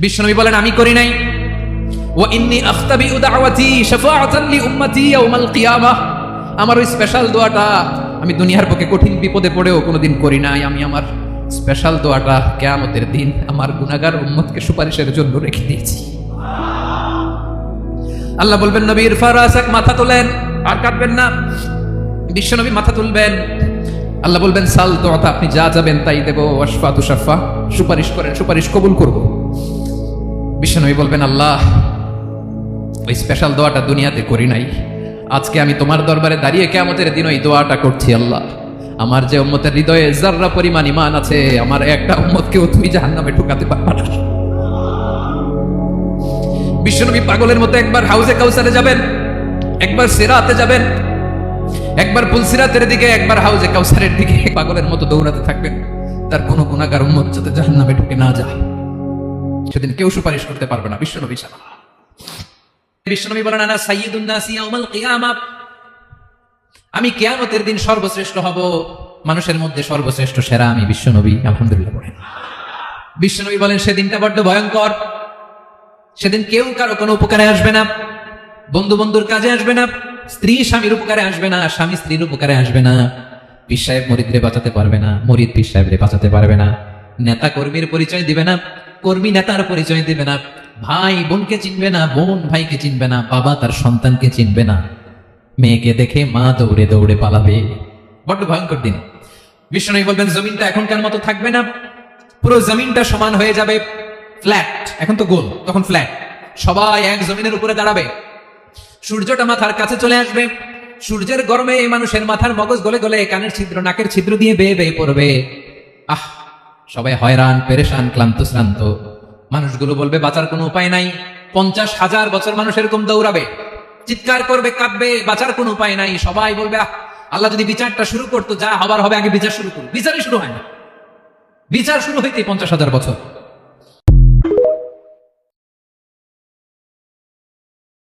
বিশ্বনবী বলেন আমি করি নাই। ওয়া ইন্নী আখতাবিউ দাওয়াতি শাফাআতান লি উম্মতি ইয়াউমাল কিয়ামাহ, আমার ওই স্পেশাল দোয়াটা আমি দুনিয়ার বুকে কঠিন বিপদে পড়েও কোনোদিন করি নাই। আমি আমার স্পেশাল দোয়াটা কিয়ামতের দিন আমার গুনাহগার উম্মতকে সুপারিশের জন্য রেখে দিয়েছি। আল্লাহ বলবেন নবী ইরফা রাসাক, মাথা তোলেন, আর কাটবেন না। বিশ্বনবী মাথা তুলবেন, আল্লাহ বলবেন সাল তোতা, আপনি যা যাবেন তাই দেব। ওয়াশফা তুশাফা, সুপারিশ করেন, সুপারিশ কবুল করব। বিশ্বনবী বলবেন আল্লাহ ওই স্পেশাল দোয়াটা দুনিয়াতে করি নাই, আজকে আমি তোমার দরবারে দাঁড়িয়ে কিয়ামতের দিন ওই দোয়াটা করছি। আল্লাহ আমার যে উম্মতের হৃদয়ে যাররা পরিমাণ ঈমান আছে, আমার একটা উম্মতকেও তুমি জাহান্নামে ঢুকাতে পারবে না। বিশ্বনবী পাগলের মতো একবার হাউজে কাউসারে যাবেন, একবার সিরাতে যাবেন, একবার পুলসিরাতের দিকে, একবার হাউজে কাউসারের দিকে পাগলের মতো দৌড়াতে থাকবেন। তার কোনো গুনাহগার উম্মত যাতে জাহান্নামে ঢুকে না যায়, সেদিন কেউ সুপারিশ করতে পারবে না বিশ্বনবী ছাড়া। বিশ্বনবী বলেন আনা সাইয়্যিদুন নাসি ইয়াউমাল কিয়ামা, আমি কিয়ামতের দিন সর্বশ্রেষ্ঠ হব, মানুষের মধ্যে সর্বশ্রেষ্ঠ সেরা আমি বিশ্বনবী। আলহামদুলিল্লাহ বলেন। বিশ্বনবী বলেন সেদিনটা বড্ড ভয়ঙ্কর, সেদিন কেউ কারো কোনো উপকারে আসবে না, বন্ধু বন্ধুর কাজে আসবে না, স্ত্রী স্বামীর উপকারে আসবে না, স্বামী স্ত্রীর উপকারে আসবে না, পীর সাহেব মুরিদরে বাঁচাতে পারবে না, মুরিদ পীর সাহেবরে বাঁচাতে পারবে না, নেতা কর্মীর পরিচয় দিবে না, কর্মী নেতার পরিচয় দিবে না, ভাই বোনকে চিনবে না, বোন ভাইকে চিনবে না, বাবা তার সন্তানকে চিনবে না, মেয়েকে দেখে মা দৌড়ে দৌড়ে পালাবে। বড্ড ভয়ঙ্কর দিন। বিষ্ণু বলবেন জমিনটা এখনকার মতো থাকবে না, পুরো জমিনটা সমান হয়ে যাবে, ফ্ল্যাট। এখন তো গোল, তখন ফ্ল্যাট। সবাই এক জমিনের উপরে দাঁড়াবে, সূর্যটা মাথার কাছে চলে আসবে, সূর্যের গরমে এই মানুষের মাথার মগজ গলে গলে কানের ছিদ্র নাকের ছিদ্র দিয়ে বেয়ে বেয়ে পড়বে। আহ, সবাই হয়রান, পেরেশান, ক্লান্ত শ্রান্ত। মানুষগুলো বলবে বাঁচার কোনো উপায় নাই। 50,000 বছর মানুষ এরকম দৌড়াবে, চিৎকার করবে, কাঁদবে, বাঁচার কোনো উপায় নাই। সবাই বলবে আল্লাহ যদি বিচারটা শুরু করতো, যা হবার হবে, আগে বিচার শুরু করুন। বিচারই শুরু হয় না, বিচার শুরু হইতে 50,000 বছর।